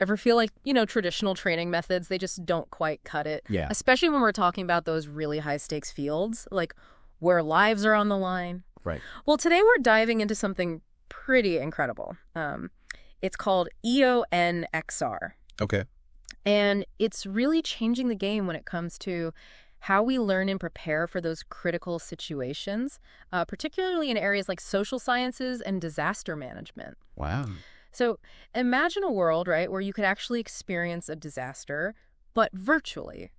Ever feel like, traditional training methods, they just don't quite cut it? Yeah. Especially when we're talking about those really high-stakes fields, like where lives are on the line. Right. Well, today we're diving into something pretty incredible. It's called EONXR. Okay. And it's really changing the game when it comes to how we learn and prepare for those critical situations, particularly in areas like social sciences and disaster management. Wow. So imagine a world, right, where you could actually experience a disaster, but virtually,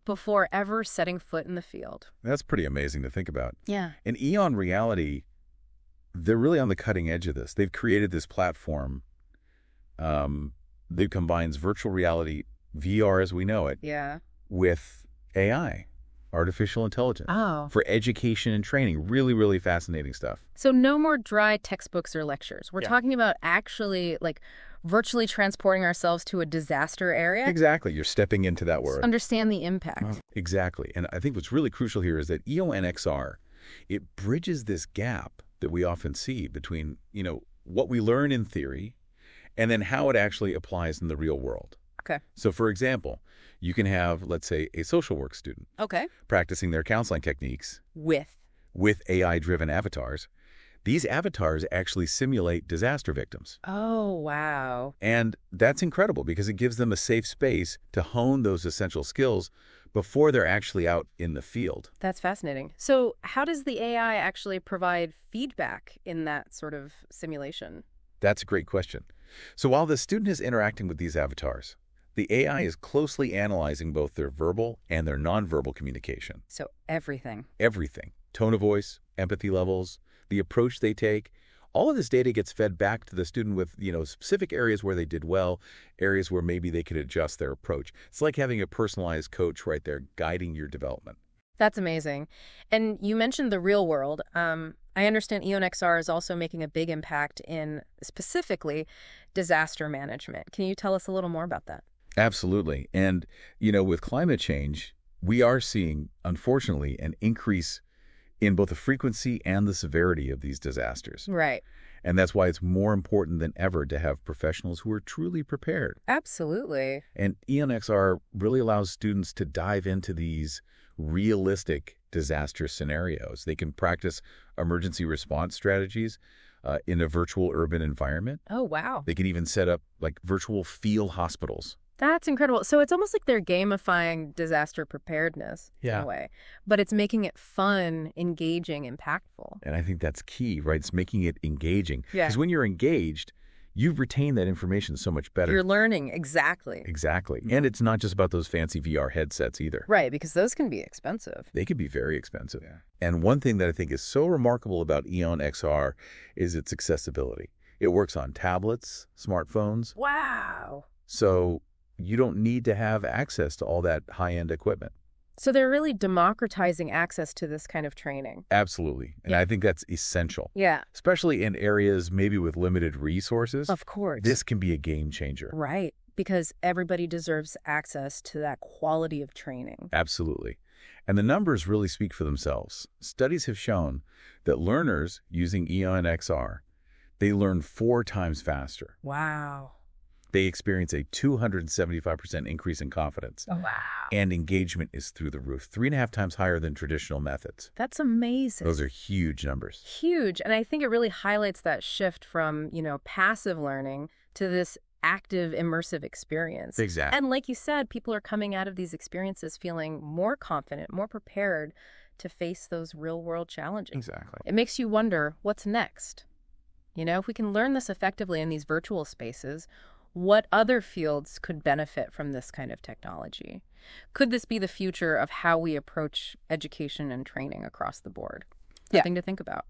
before ever setting foot in the field. That's pretty amazing to think about. Yeah. In Eon Reality, they're really on the cutting edge of this. They've created this platform that combines virtual reality, VR as we know it, Yeah. with AI, artificial intelligence, Oh. for education and training. Really, really fascinating stuff. So no more dry textbooks or lectures. We're talking about actually, virtually transporting ourselves to a disaster area. Exactly. You're stepping into that world. Understand the impact. Exactly. And I think what's really crucial here is that EONXR, it bridges this gap that we often see between, what we learn in theory and then how it actually applies in the real world. Okay. So, for example, you can have, let's say, a social work student Okay. practicing their counseling techniques With. AI-driven avatars. These avatars actually simulate disaster victims. Oh, wow. And that's incredible because it gives them a safe space to hone those essential skills before they're actually out in the field. That's fascinating. So how does the AI actually provide feedback in that sort of simulation? That's a great question. So while the student is interacting with these avatars, the AI is closely analyzing both their verbal and their nonverbal communication. So everything. Everything. Tone of voice, empathy levels, the approach they take. All of this data gets fed back to the student with, specific areas where they did well, areas where maybe they could adjust their approach. It's like having a personalized coach right there guiding your development. That's amazing. And you mentioned the real world. I understand EONXR is also making a big impact in specifically disaster management. Can you tell us a little more about that? Absolutely. And, with climate change, we are seeing, unfortunately, an increase in both the frequency and the severity of these disasters. Right. And that's why it's more important than ever to have professionals who are truly prepared. Absolutely. And EONXR really allows students to dive into these realistic disaster scenarios. They can practice emergency response strategies in a virtual urban environment. Oh, wow. They can even set up virtual field hospitals. That's incredible. So it's almost like they're gamifying disaster preparedness in a way, but it's making it fun, engaging, impactful. And I think that's key, right? It's making it engaging. Yeah. Because when you're engaged, you retain that information so much better. You're learning, exactly. Exactly. And it's not just about those fancy VR headsets either. Right, because those can be expensive. They could be very expensive. Yeah. And one thing that I think is so remarkable about EONXR is its accessibility. It works on tablets, smartphones. Wow. So you don't need to have access to all that high-end equipment. So they're really democratizing access to this kind of training. Absolutely. And I think that's essential. Yeah. Especially in areas maybe with limited resources. Of course. This can be a game changer. Right. Because everybody deserves access to that quality of training. Absolutely. And the numbers really speak for themselves. Studies have shown that learners using EONXR, they learn 4 times faster. Wow. They experience a 275% increase in confidence. Oh, wow. And engagement is through the roof, 3.5 times higher than traditional methods. That's amazing. Those are huge numbers. Huge. And I think it really highlights that shift from, passive learning to this active, immersive experience. Exactly. And like you said, people are coming out of these experiences feeling more confident, more prepared to face those real-world challenges. Exactly. It makes you wonder, what's next? If we can learn this effectively in these virtual spaces, what other fields could benefit from this kind of technology? Could this be the future of how we approach education and training across the board? Something to think about.